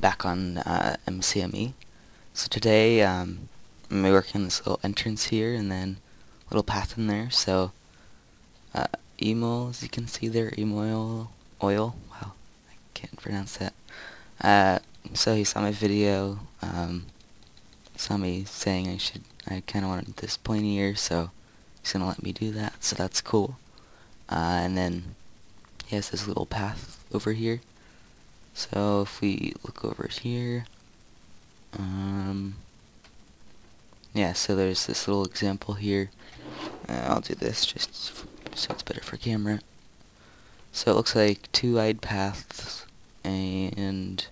back on MCME. So today I'm gonna be working on this little entrance here and then a little path in there. So emo, as you can see there, emo oil. Wow, I can't pronounce that. So he saw my video, saw me saying I kind of wanted this pointy ear, so he's gonna let me do that. So that's cool. And then he has this little path over here. So if we look over here, yeah, so there's this little example here. I'll do this just so it's better for camera. So it looks like two-eyed paths, and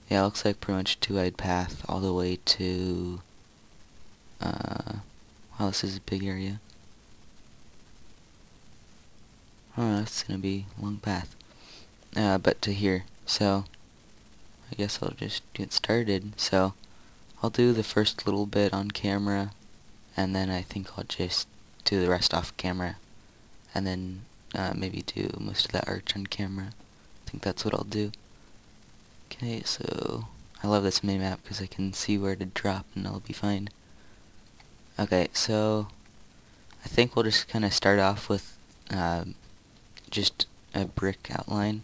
yeah, it looks like pretty much two-eyed path all the way to, wow, this is a big area. Oh, it's gonna be a long path. But to here, so I guess I'll just get started. So I'll do the first little bit on camera, and then I think I'll just do the rest off camera, and then maybe do most of that arch on camera. I think that's what I'll do. Okay, so I love this mini-map because I can see where to drop and I'll be fine. Okay, so I think we'll just kind of start off with just a brick outline.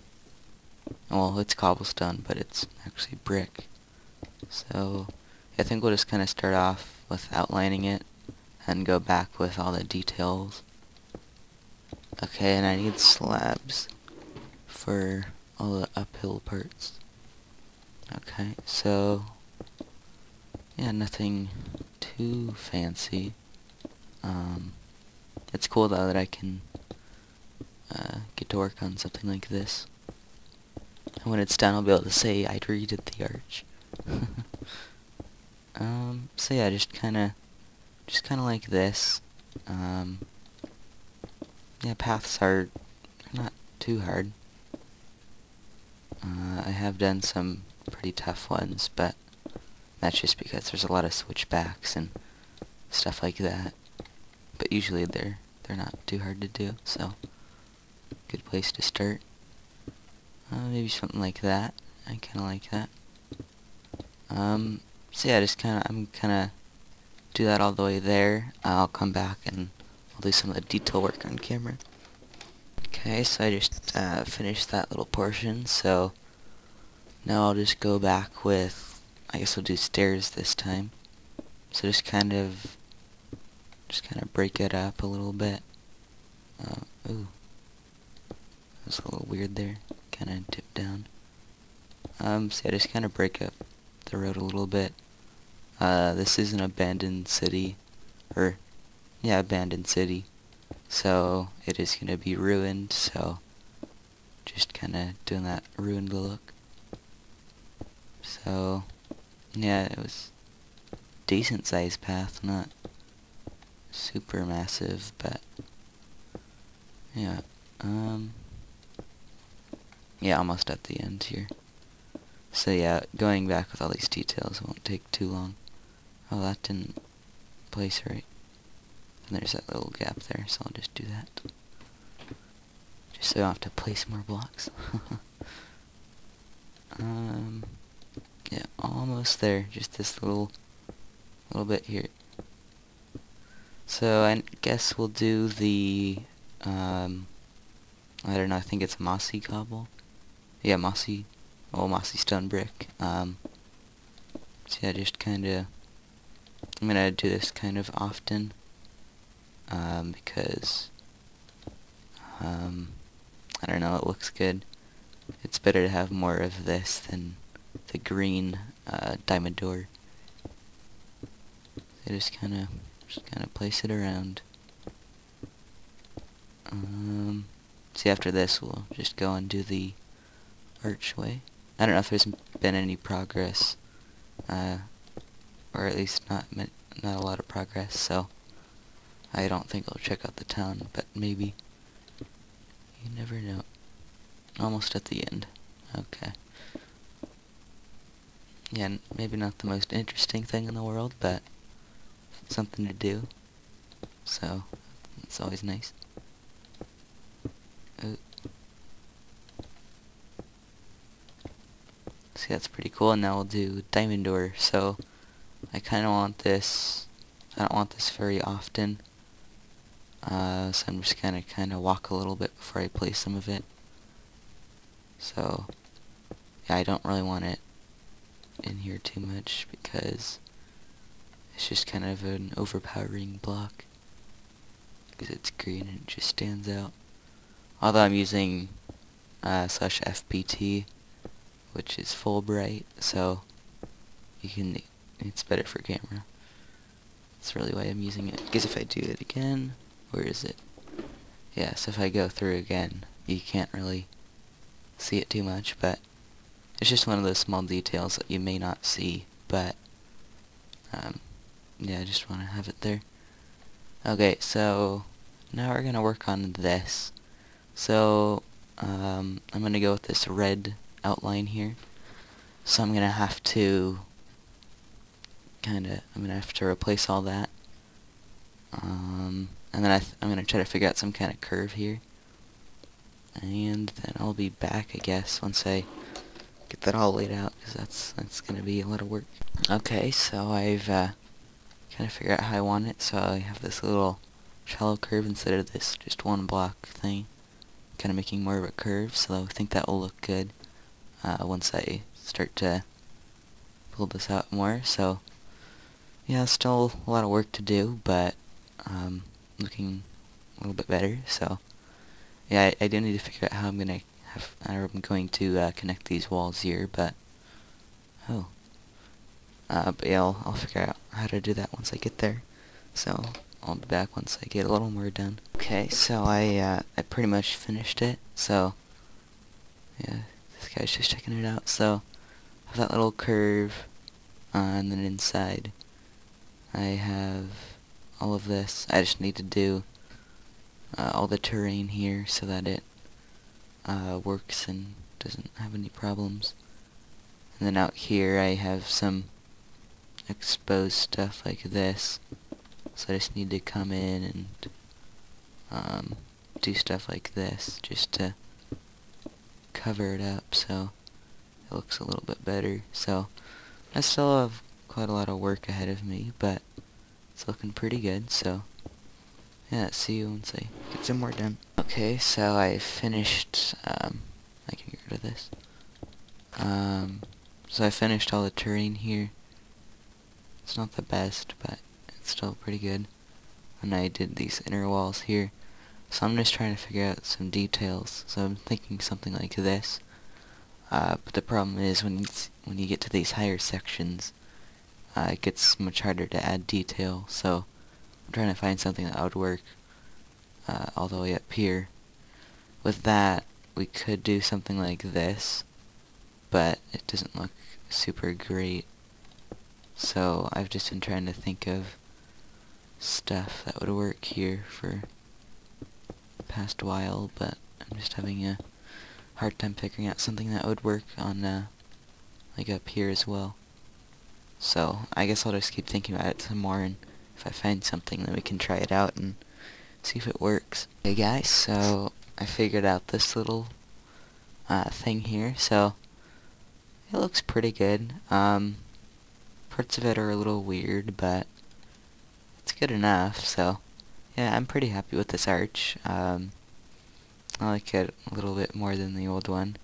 Well, it's cobblestone, but it's actually brick. So I think we'll just kind of start off with outlining it and go back with all the details. Okay, and I need slabs for all the uphill parts. Okay, so yeah, nothing too fancy. It's cool though that I can get to work on something like this. And when it's done, I'll be able to say I redid the arch. So yeah, just kind of like this. Yeah, paths are not too hard. I have done some pretty tough ones, but that's just because there's a lot of switchbacks and stuff like that. But usually they're not too hard to do, so good place to start. Maybe something like that. I kind of like that. So yeah, I'm kinda do that all the way there. I'll come back and I'll do some of the detail work on camera. Okay, so I just finished that little portion, so now I'll just go back with, I guess I'll do stairs this time. So just kind of break it up a little bit. Ooh, that's a little weird there. Kind of dip down. So yeah, just kind of break up the road a little bit. This is an abandoned city, or yeah, abandoned city. So it is gonna be ruined. So just kind of doing that ruined look. So yeah, it was decent sized path, not super massive, but yeah. Yeah, almost at the end here. So yeah, going back with all these details won't take too long. Oh, that didn't place right. And there's that little gap there, so I'll just do that. Just so I don't have to place more blocks. Yeah, almost there. Just this little bit here. So I guess we'll do the, I don't know, I think it's mossy cobble. Yeah, mossy stone brick. So yeah, just kinda, I'm gonna do this kind of often, because, I don't know, it looks good. It's better to have more of this than the green, diamond door. So just kinda place it around. See, after this, we'll just go and do the archway. I don't know if there's been any progress, or at least not a lot of progress, so I don't think I'll check out the town, but maybe. You never know. Almost at the end. Okay. Yeah, maybe not the most interesting thing in the world, but something to do, so it's always nice. See, that's pretty cool. And now we'll do diamond ore. So I kind of want this. I don't want this very often. So I'm just gonna kind of walk a little bit before I place some of it. So yeah, I don't really want it in here too much because it's just kind of an overpowering block because it's green and it just stands out. Although I'm using slash FPT, which is full bright, so it's better for camera. That's really why I'm using it. Because if I do it again, where is it? Yeah, so if I go through again, you can't really see it too much, but it's just one of those small details that you may not see, but yeah, I just want to have it there. Okay, so now we're gonna work on this. So I'm gonna go with this red outline here. So I'm gonna have to replace all that. And then I'm gonna try to figure out some kind of curve here. And then I'll be back, I guess, once I get that all laid out, because that's gonna be a lot of work. Okay, so I've kind of figured out how I want it. So I have this little shallow curve instead of this just one block thing, kind of making more of a curve. So I think that will look good once I start to build this out more. So yeah, still a lot of work to do, but looking a little bit better. So yeah, I do need to figure out how I'm going to connect these walls here, but yeah, I'll figure out how to do that once I get there. So I'll be back once I get a little more done. Okay, so I pretty much finished it. So yeah, this guy's just checking it out. So I have that little curve, and then inside I have all of this. I just need to do all the terrain here so that it works and doesn't have any problems. And then out here I have some exposed stuff like this, so I just need to come in and do stuff like this just to cover it up so it looks a little bit better. So I still have quite a lot of work ahead of me, but it's looking pretty good. So yeah, see you once I get some more done. Okay, so I finished, I can get rid of this. So I finished all the terrain here. It's not the best, but it's still pretty good. And I did these inner walls here. So I'm just trying to figure out some details. So I'm thinking something like this. But the problem is when you get to these higher sections, it gets much harder to add detail. So I'm trying to find something that would work all the way up here. With that, we could do something like this, but it doesn't look super great. So I've just been trying to think of stuff that would work here for the past while, but I'm just having a hard time figuring out something that would work on like up here as well. So I guess I'll just keep thinking about it some more, and if I find something, then we can try it out and see if it works. Hey guys, so I figured out this little thing here. So it looks pretty good. Parts of it are a little weird, but it's good enough. So yeah, I'm pretty happy with this arch. I like it a little bit more than the old one.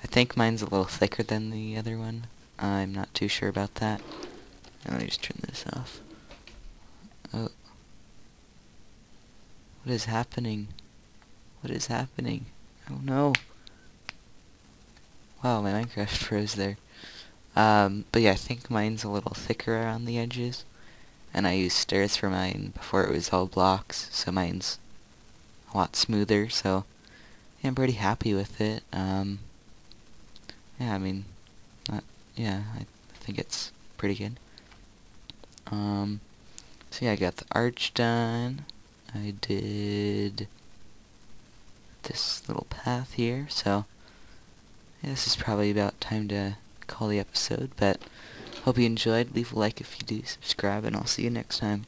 I think mine's a little thicker than the other one. I'm not too sure about that. Let me just turn this off. Oh. What is happening? What is happening? Oh no. Wow, my Minecraft froze there. But yeah, I think mine's a little thicker around the edges. And I used stairs for mine before it was all blocks, so mine's a lot smoother, so yeah, I'm pretty happy with it. Yeah, I mean, yeah, I think it's pretty good. So yeah, I got the arch done. I did this little path here, so yeah, this is probably about time to call the episode, but hope you enjoyed. Leave a like if you do, subscribe, and I'll see you next time.